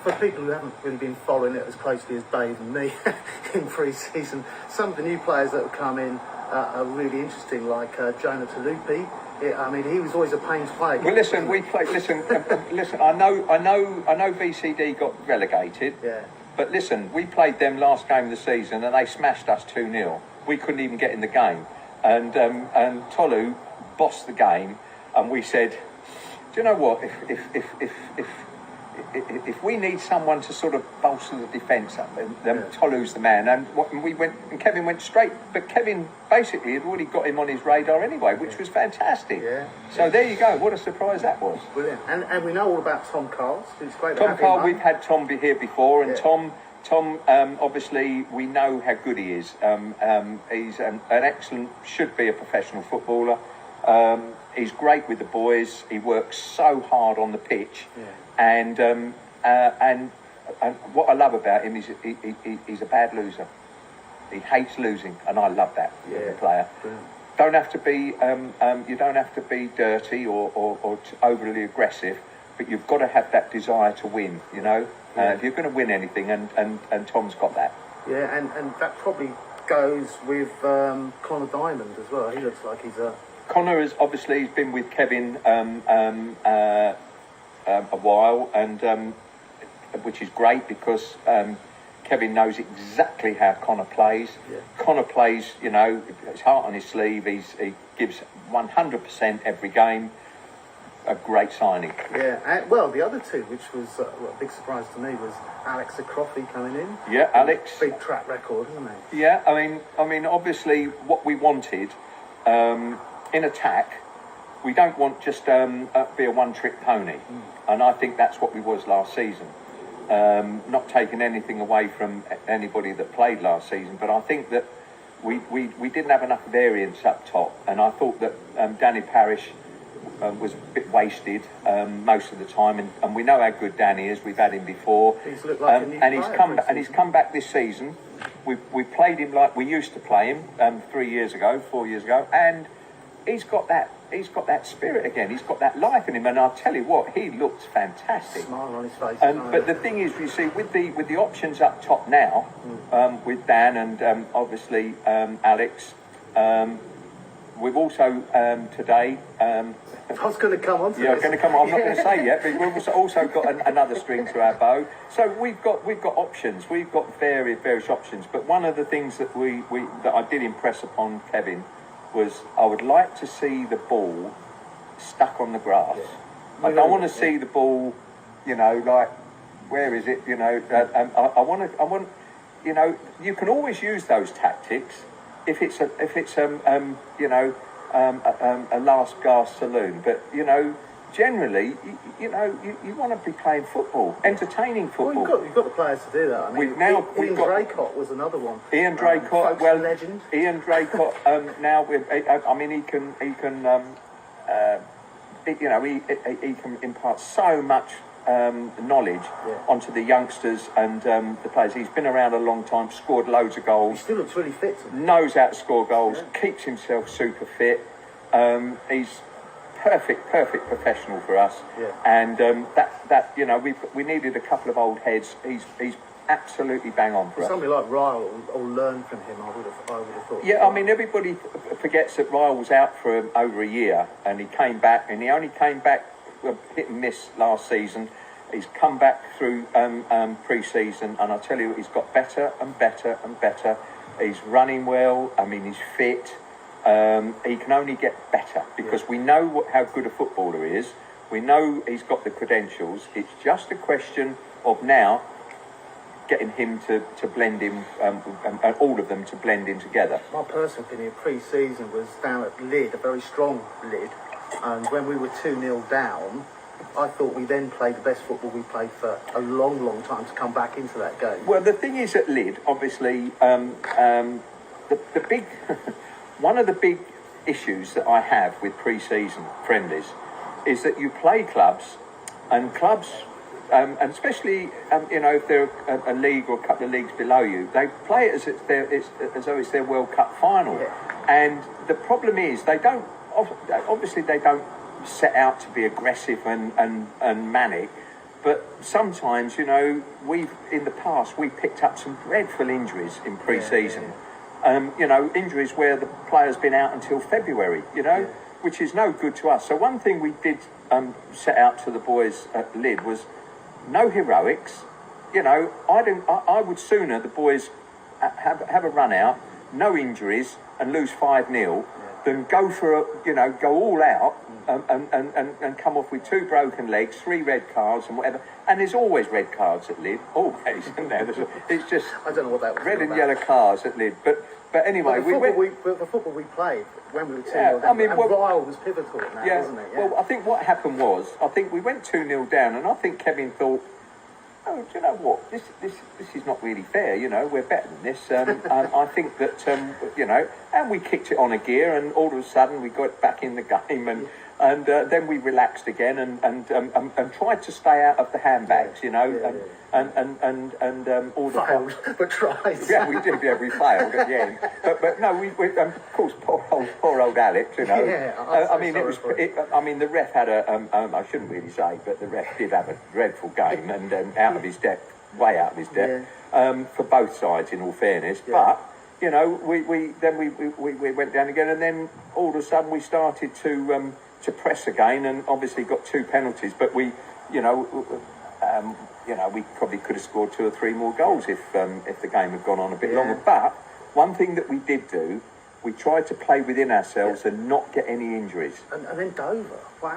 For people who haven't really been following it as closely as Dave and me in pre-season, some of the new players that have come in are really interesting, like Jonah Talupi. I mean, he was always a pain to play. Well, listen, we played. Listen. I know. VCD got relegated. Yeah. But listen, we played them last game of the season, and they smashed us 2-0. We couldn't even get in the game, and Tolu bossed the game, and we said, do you know what? If we need someone to sort of bolster the defence up, then Tolu's the man. And we went, and Kevin went straight. But Kevin basically had already got him on his radar anyway, which was fantastic. Yeah. So there you go. What a surprise that was. Brilliant. And we know all about Tom Carles. It's great. Tom Carles, we've had Tom here before, and yeah. Tom, obviously we know how good he is. He's an excellent, should be a professional footballer. He's great with the boys. He works so hard on the pitch. Yeah. And what I love about him is he's a bad loser. He hates losing, and I love that in a player. Brilliant. Don't have to be you don't have to be dirty or overly aggressive, but you've got to have that desire to win. You know, if you're going to win anything, and Tom's got that. Yeah, and that probably goes with Connor Diamond as well. He looks like he's a. Connor has obviously been with Kevin a while, and which is great because Kevin knows exactly how Connor plays. Yeah. Connor plays, you know, his heart on his sleeve. He gives 100% every game. A great signing. Yeah, and, well, the other two, which was a big surprise to me, was Alex Acrofi coming in. Yeah, Alex. Big track record, isn't he? Yeah, I mean, obviously, what we wanted in attack, we don't want just be a one-trick pony, and I think that's what we was last season. Not taking anything away from anybody that played last season, but I think that we didn't have enough variance up top, and I thought that Danny Parish was a bit wasted most of the time, and we know how good Danny is. We've had him before, he's looked like a new player he's come back this season. We played him like we used to play him 4 years ago, and he's got that spirit again. He's got that life in him, and I'll tell you what, he looks fantastic. Smile on his face. But the thing is, you see, with the options up top now, with Dan and obviously Alex, we've also today. I was going to come on to this. going to come on. I'm not going to say yet, but we've also got another string to our bow. So we've got options. We've got various options. But one of the things that that I did impress upon Kevin was I would like to see the ball stuck on the grass. Yeah. I don't want to see the ball, you know, like where is it? You know, I want, you know, you can always use those tactics if it's a last gasp saloon. But you know, generally, you want to be playing football, entertaining football. Well, you've got the players to do that. I mean, Ian Draycott was another one. Ian Draycott, legend. Ian Draycott. Now, I mean, he can impart so much knowledge onto the youngsters and the players. He's been around a long time, scored loads of goals. He still looks really fit. Knows how to score goals, keeps himself super fit. He's perfect professional for us. Yeah. And that you know, we needed a couple of old heads. He's absolutely bang on for us. Somebody like Ryle will learn from him. I would have thought. Yeah, I mean, everybody forgets that Ryle was out for over a year, and he came back, and he only came back hit and miss last season. He's come back through pre-season, and I tell you, he's got better and better and better. He's running well. I mean, he's fit. He can only get better because we know how good a footballer he is. We know he's got the credentials. It's just a question of now getting him to blend in, and all of them to blend in together. My personal opinion, pre-season was down at Lid, a very strong Lid, and when we were 2-0 down, I thought we then played the best football we played for a long, long time to come back into that game. Well, the thing is at Lid, obviously, the big one of the big issues that I have with pre-season friendlies is that you play clubs, and clubs, and especially if they're a league or a couple of leagues below you, they play it as though it's their World Cup final. Yeah. And the problem is they don't set out to be aggressive and manic, But sometimes, you know, in the past we picked up some dreadful injuries in pre-season. You know, injuries where the player's been out until February, you know, which is no good to us. So one thing we did set out to the boys at Lyd was no heroics. You know, I would sooner the boys have a run out, no injuries, and lose 5-0 than go go all out and come off with 2 broken legs, 3 red cards and whatever. And there's always red cards at Lyd, always, isn't there? It's just I don't know what that was red and about. yellow cards at Lyd. But anyway, the football we played when we were 2-0 down, I mean, and Ryle was pivotal in that, wasn't he? Well, I think what happened was, I think we went 2-0 down, and I think Kevin thought, oh, do you know what? This is not really fair. You know, we're better than this. I think that you know, and we kicked it on a gear, and all of a sudden we got back in the game, and then we relaxed again and tried to stay out of the handbags. You know, and all the failed, but tried. Yeah, we did. Yeah, we failed at the end. But no, we of course, poor old Alex. You know, I mean, I mean, the ref had I shouldn't really say, but the ref did have a dreadful game and out of his depth, way out of his depth, for both sides. In all fairness, but you know, we went down again, and then all of a sudden we started to press again, and obviously got 2 penalties, but we, you know, we probably could have scored 2 or 3 more goals if the game had gone on a bit longer. But one thing that we did do, we tried to play within ourselves and not get any injuries. And then Dover, wow.